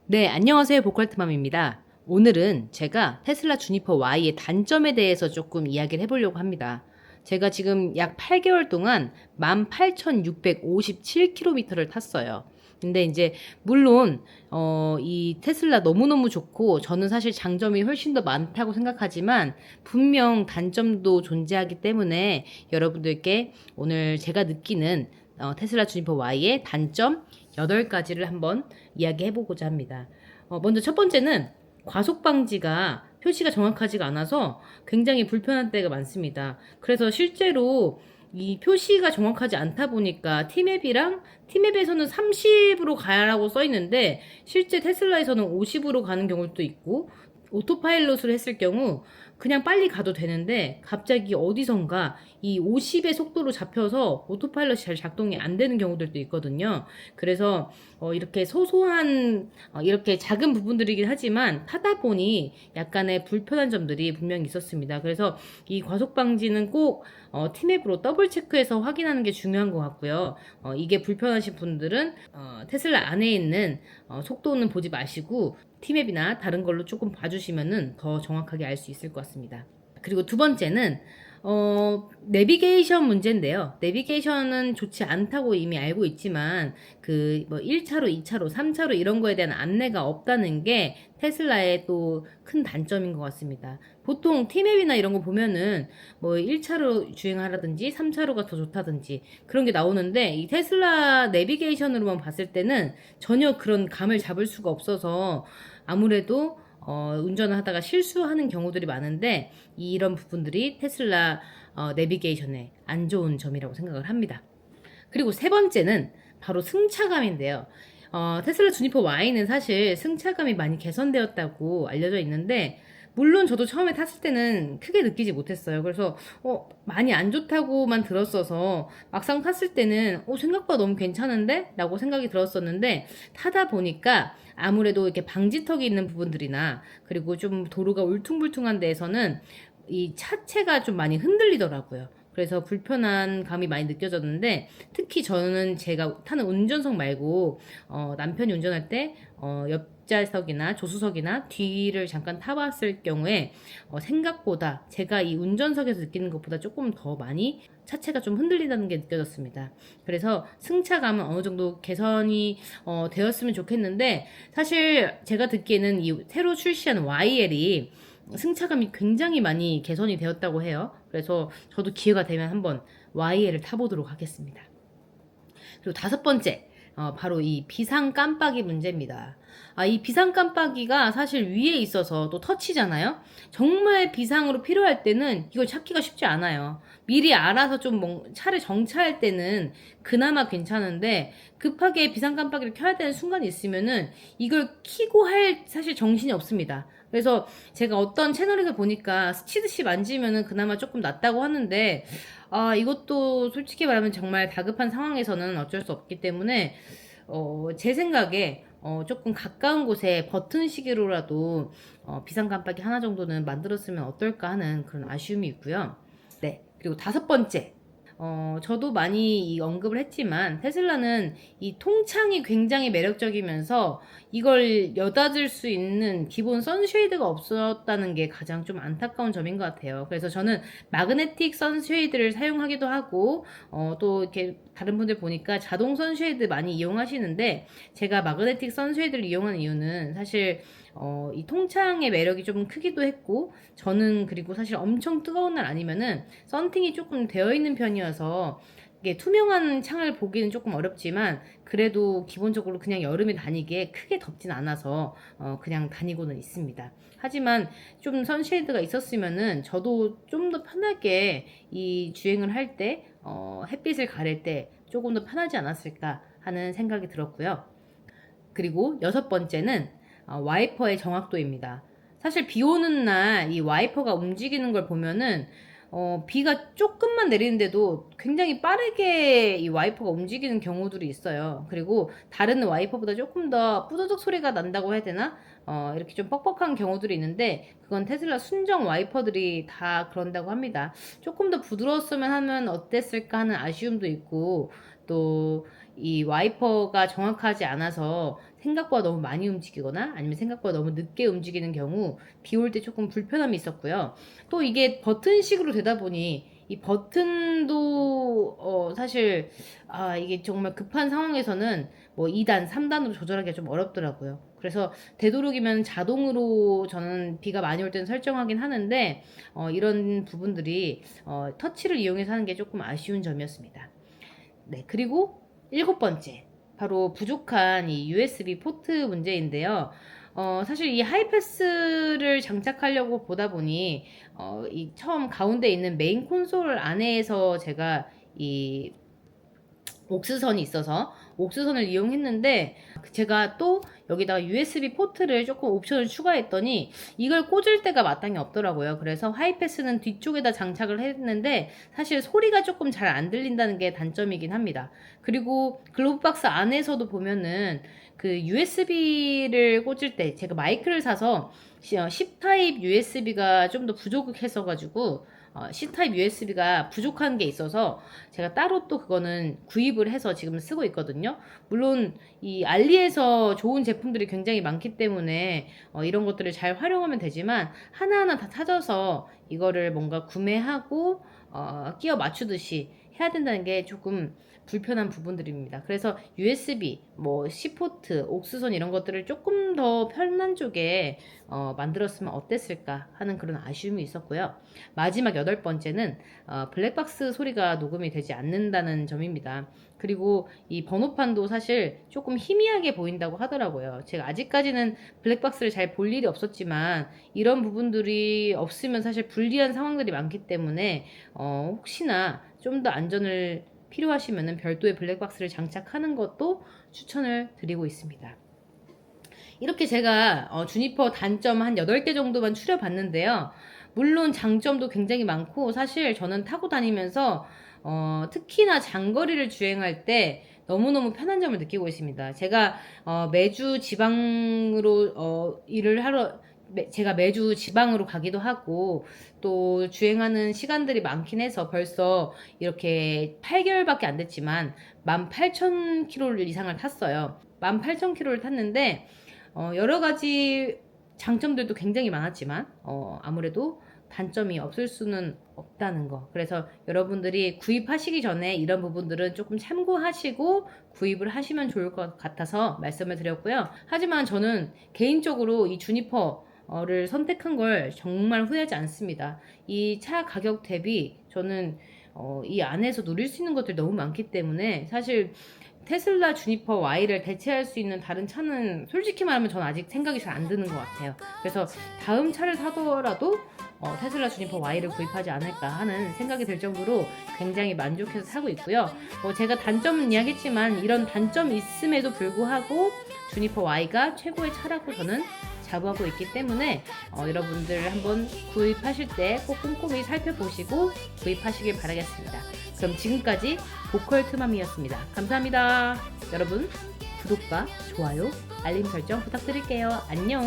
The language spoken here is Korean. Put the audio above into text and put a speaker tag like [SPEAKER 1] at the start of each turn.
[SPEAKER 1] 네, 안녕하세요. 보컬트맘입니다. 오늘은 제가 테슬라 주니퍼 Y의 단점에 대해서 조금 이야기를 해보려고 합니다. 제가 지금 약 8개월 동안 18,657km를 탔어요. 근데 이제 물론 이 테슬라 너무너무 좋고 저는 사실 장점이 훨씬 더 많다고 생각하지만 분명 단점도 존재하기 때문에 여러분들께 오늘 제가 느끼는 테슬라 주니퍼 Y의 단점 8가지를 한번 이야기해보고자 합니다. 먼저 첫 번째는 과속 방지가 표시가 정확하지가 않아서 굉장히 불편한 때가 많습니다. 그래서 실제로 이 표시가 정확하지 않다 보니까 티맵에서는 30으로 가라고 써 있는데 실제 테슬라에서는 50으로 가는 경우도 있고 오토파일럿을 했을 경우 그냥 빨리 가도 되는데 갑자기 어디선가 이 50의 속도로 잡혀서 오토파일럿이 잘 작동이 안 되는 경우들도 있거든요. 그래서 이렇게 소소한 이렇게 작은 부분들이긴 하지만 타다 보니 약간의 불편한 점들이 분명히 있었습니다. 그래서 이 과속 방지는 꼭 티맵으로 더블 체크해서 확인하는 게 중요한 것 같고요. 이게 불편하신 분들은 테슬라 안에 있는 속도는 보지 마시고 티맵이나 다른 걸로 조금 봐주시면은 더 정확하게 알 수 있을 것 같습니다. 그리고 두 번째는 내비게이션 문제인데요. 내비게이션은 좋지 않다고 이미 알고 있지만 그 뭐 1차로, 2차로, 3차로 이런 거에 대한 안내가 없다는 게 테슬라의 또 큰 단점인 것 같습니다. 보통 티맵이나 이런 거 보면은 뭐 1차로 주행하라든지 3차로가 더 좋다든지 그런 게 나오는데 이 테슬라 내비게이션으로만 봤을 때는 전혀 그런 감을 잡을 수가 없어서 아무래도 운전을 하다가 실수하는 경우들이 많은데 이런 부분들이 테슬라 내비게이션의 안 좋은 점이라고 생각을 합니다. 그리고 세 번째는 바로 승차감인데요. 테슬라 주니퍼 Y는 사실 승차감이 많이 개선되었다고 알려져 있는데 물론 저도 처음에 탔을 때는 크게 느끼지 못했어요. 그래서 많이 안 좋다고만 들었어서 막상 탔을 때는 생각보다 너무 괜찮은데? 라고 생각이 들었었는데 타다 보니까 아무래도 이렇게 방지턱이 있는 부분들이나 그리고 좀 도로가 울퉁불퉁한 데에서는 이 차체가 좀 많이 흔들리더라고요. 그래서 불편한 감이 많이 느껴졌는데 특히 저는 제가 타는 운전석 말고 남편이 운전할 때 옆좌석이나 조수석이나 뒤를 잠깐 타봤을 경우에 생각보다 제가 이 운전석에서 느끼는 것보다 조금 더 많이 차체가 좀 흔들린다는 게 느껴졌습니다. 그래서 승차감은 어느 정도 개선이 되었으면 좋겠는데 사실 제가 듣기에는 이 새로 출시한 YL이 승차감이 굉장히 많이 개선이 되었다고 해요. 그래서 저도 기회가 되면 한번 YL을 타보도록 하겠습니다. 그리고 다섯 번째, 바로 이 비상 깜빡이 문제입니다. 이 비상 깜빡이가 사실 위에 있어서 또 터치잖아요? 정말 비상으로 필요할 때는 이걸 찾기가 쉽지 않아요. 미리 알아서 좀 차를 정차할 때는 그나마 괜찮은데 급하게 비상 깜빡이를 켜야 되는 순간이 있으면은 이걸 켜고 할 사실 정신이 없습니다. 그래서 제가 어떤 채널에서 보니까 스치듯이 만지면은 그나마 조금 낫다고 하는데 이것도 솔직히 말하면 정말 다급한 상황에서는 어쩔 수 없기 때문에, 제 생각에, 조금 가까운 곳에 버튼 시계로라도, 비상 깜빡이 하나 정도는 만들었으면 어떨까 하는 그런 아쉬움이 있고요. 네. 그리고 다섯 번째. 저도 많이 언급을 했지만 테슬라는 이 통창이 굉장히 매력적이면서 이걸 여닫을 수 있는 기본 선쉐이드가 없었다는 게 가장 좀 안타까운 점인 것 같아요. 그래서 저는 마그네틱 선쉐이드를 사용하기도 하고 또 이렇게 다른 분들 보니까 자동 선쉐이드 많이 이용하시는데 제가 마그네틱 선쉐이드를 이용한 이유는 사실 이 통창의 매력이 좀 크기도 했고 저는 그리고 사실 엄청 뜨거운 날 아니면은 썬팅이 조금 되어 있는 편이어서 이게 투명한 창을 보기는 조금 어렵지만 그래도 기본적으로 그냥 여름에 다니기에 크게 덥진 않아서 그냥 다니고는 있습니다. 하지만 좀 선쉐이드가 있었으면은 저도 좀 더 편하게 이 주행을 할 때 햇빛을 가릴 때 조금 더 편하지 않았을까 하는 생각이 들었고요. 그리고 여섯 번째는 와이퍼의 정확도입니다. 사실 비 오는 날 이 와이퍼가 움직이는 걸 보면은 비가 조금만 내리는데도 굉장히 빠르게 이 와이퍼가 움직이는 경우들이 있어요. 그리고 다른 와이퍼보다 조금 더 뿌드득 소리가 난다고 해야 되나? 이렇게 좀 뻑뻑한 경우들이 있는데 그건 테슬라 순정 와이퍼들이 다 그런다고 합니다. 조금 더 부드러웠으면 하면 어땠을까 하는 아쉬움도 있고 또 이 와이퍼가 정확하지 않아서 생각보다 너무 많이 움직이거나 아니면 생각보다 너무 늦게 움직이는 경우 비 올 때 조금 불편함이 있었고요. 또 이게 버튼식으로 되다 보니 이 버튼도 사실 이게 정말 급한 상황에서는 뭐 2단, 3단으로 조절하기가 좀 어렵더라고요. 그래서 되도록이면 자동으로 저는 비가 많이 올 때는 설정하긴 하는데 이런 부분들이 터치를 이용해서 하는 게 조금 아쉬운 점이었습니다. 네, 그리고 7번째 바로 부족한 이 USB 포트 문제인데요. 사실 이 하이패스를 장착하려고 보다 보니 이 처음 가운데 있는 메인 콘솔 안에서 제가 이 옥스선이 있어서 옥스선을 이용했는데 제가 또 여기다가 USB 포트를 조금 옵션을 추가했더니 이걸 꽂을 데가 마땅히 없더라고요. 그래서 하이패스는 뒤쪽에다 장착을 했는데 사실 소리가 조금 잘 안 들린다는 게 단점이긴 합니다. 그리고 글로브박스 안에서도 보면은 그 USB를 꽂을 때 제가 마이크를 사서 C타입 USB가 좀 더 부족해서 가지고 C타입 USB가 부족한 게 있어서 제가 따로 또 그거는 구입을 해서 지금 쓰고 있거든요. 물론 이 알리에서 좋은 제품들이 굉장히 많기 때문에 이런 것들을 잘 활용하면 되지만 하나하나 다 찾아서 이거를 뭔가 구매하고 끼워 맞추듯이 해야 된다는 게 조금 불편한 부분들입니다. 그래서 USB, 뭐 C포트, 옥스선 이런 것들을 조금 더 편한 쪽에 만들었으면 어땠을까 하는 그런 아쉬움이 있었고요. 마지막 8번째는 블랙박스 소리가 녹음이 되지 않는다는 점입니다. 그리고 이 번호판도 사실 조금 희미하게 보인다고 하더라고요. 제가 아직까지는 블랙박스를 잘 볼 일이 없었지만 이런 부분들이 없으면 사실 불리한 상황들이 많기 때문에 혹시나 좀 더 안전을 필요하시면 별도의 블랙박스를 장착하는 것도 추천을 드리고 있습니다. 이렇게 제가 주니퍼 단점 한 8개 정도만 추려봤는데요. 물론 장점도 굉장히 많고 사실 저는 타고 다니면서 특히나 장거리를 주행할 때 너무너무 편한 점을 느끼고 있습니다. 제가 매주 지방으로 일을 하러 제가 매주 지방으로 가기도 하고 또 주행하는 시간들이 많긴 해서 벌써 이렇게 8개월밖에 안 됐지만 18,000km 이상을 탔어요. 18,000km를 탔는데 여러 가지 장점들도 굉장히 많았지만 아무래도 단점이 없을 수는 없다는 거. 그래서 여러분들이 구입하시기 전에 이런 부분들은 조금 참고하시고 구입을 하시면 좋을 것 같아서 말씀을 드렸고요. 하지만 저는 개인적으로 이 주니퍼를 선택한 걸 정말 후회하지 않습니다. 이 차 가격 대비 저는 이 안에서 누릴 수 있는 것들이 너무 많기 때문에 사실 테슬라 주니퍼 Y를 대체할 수 있는 다른 차는 솔직히 말하면 저는 아직 생각이 잘 안 드는 것 같아요. 그래서 다음 차를 사더라도 테슬라 주니퍼 Y를 구입하지 않을까 하는 생각이 들 정도로 굉장히 만족해서 사고 있고요. 제가 단점은 이야기했지만 이런 단점이 있음에도 불구하고 주니퍼 Y가 최고의 차라고 저는 자부하고 있기 때문에 여러분들 한번 구입하실 때 꼭 꼼꼼히 살펴보시고 구입하시길 바라겠습니다. 그럼 지금까지 보컬 트맘이었습니다. 감사합니다. 여러분 구독과 좋아요, 알림 설정 부탁드릴게요. 안녕.